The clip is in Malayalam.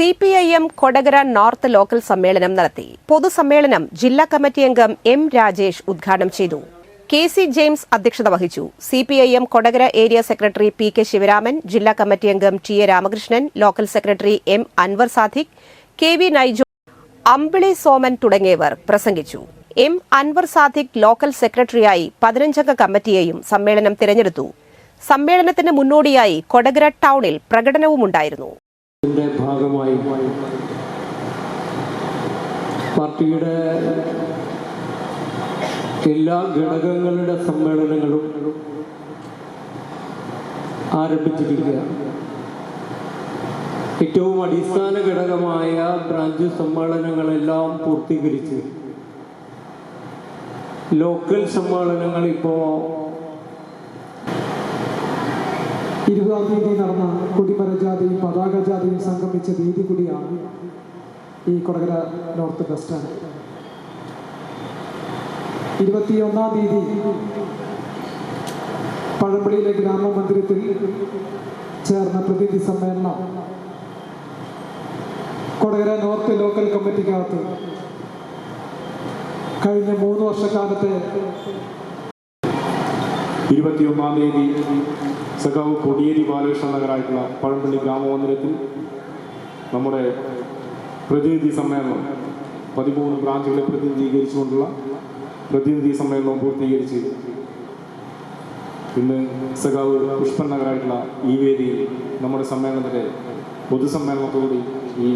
CPIM കൊടകര നോർത്ത് ലോക്കൽ സമ്മേളനം നടത്തി. പൊതുസമ്മേളനം ജില്ലാ കമ്മിറ്റി അംഗം M. രാജേഷ് ഉദ്ഘാടനം ചെയ്തു. KC ജെയിംസ് അധ്യക്ഷത വഹിച്ചു. CPIM Kodakara area secretary PK Sivaraman, ജില്ലാ കമ്മിറ്റി അംഗം TA Ramakrishnan, local secretary M. Anwar Sadiq, KV Naijo, Ambili Soman തുടങ്ങിയവർ പ്രസംഗിച്ചു. M. അൻവർ സാദിഖ് ലോക്കൽ സെക്രട്ടറിയായി 15-അംഗ കമ്മിറ്റിയെയും സമ്മേളനം തിരഞ്ഞെടുത്തു. സമ്മേളനത്തിന് മുന്നോടിയായി കൊടകര ടൗണിൽ പ്രകടനവുമുണ്ടായിരുന്നു. ഭാഗമായി പാർട്ടിയുടെ എല്ലാ ഘടകങ്ങളുടെ സമ്മേളനങ്ങളും ആരംഭിച്ചിരിക്കുകയാണ്. ഏറ്റവും അടിസ്ഥാന ഘടകമായ ബ്രാഞ്ച് സമ്മേളനങ്ങളെല്ലാം പൂർത്തീകരിച്ച് ലോക്കൽ സമ്മേളനങ്ങൾ ഇപ്പോൾ 20-ാം തീയതി നടന്ന കൊടിമര ജാഥയും പതാക ജാഥയും സംഗമിച്ച വേദി കൂടിയാണ് ഈ കൊടകര നോർത്ത് ബസ് സ്റ്റാൻഡ്. 21-ാം തീയതി പഴമ്പള്ളിയിലെ ഗ്രാമമന്ദിരത്തിൽ ചേർന്ന പ്രതിനിധി സമ്മേളനം കൊടകര നോർത്ത് ലോക്കൽ കമ്മിറ്റിക്കകത്ത് കഴിഞ്ഞ 3 വർഷക്കാലത്തെ 21-ാം തീയതി സഖാവ് കൊടിയേരി ബാലകൃഷ്ണ നഗറായിട്ടുള്ള പഴമ്പള്ളി ഗ്രാമമന്ദിരത്തിൽ നമ്മുടെ പ്രതിനിധി സമ്മേളനം 13 ബ്രാഞ്ചുകളെ പ്രതിനിധീകരിച്ചുകൊണ്ടുള്ള പ്രതിനിധി സമ്മേളനം പൂർത്തീകരിച്ച് ഇന്ന് സഖാവ് പുഷ്പൻ നഗറായിട്ടുള്ള ഈ വേദിയിൽ നമ്മുടെ സമ്മേളനത്തിൻ്റെ പൊതുസമ്മേളനത്തോടുകൂടി ഈ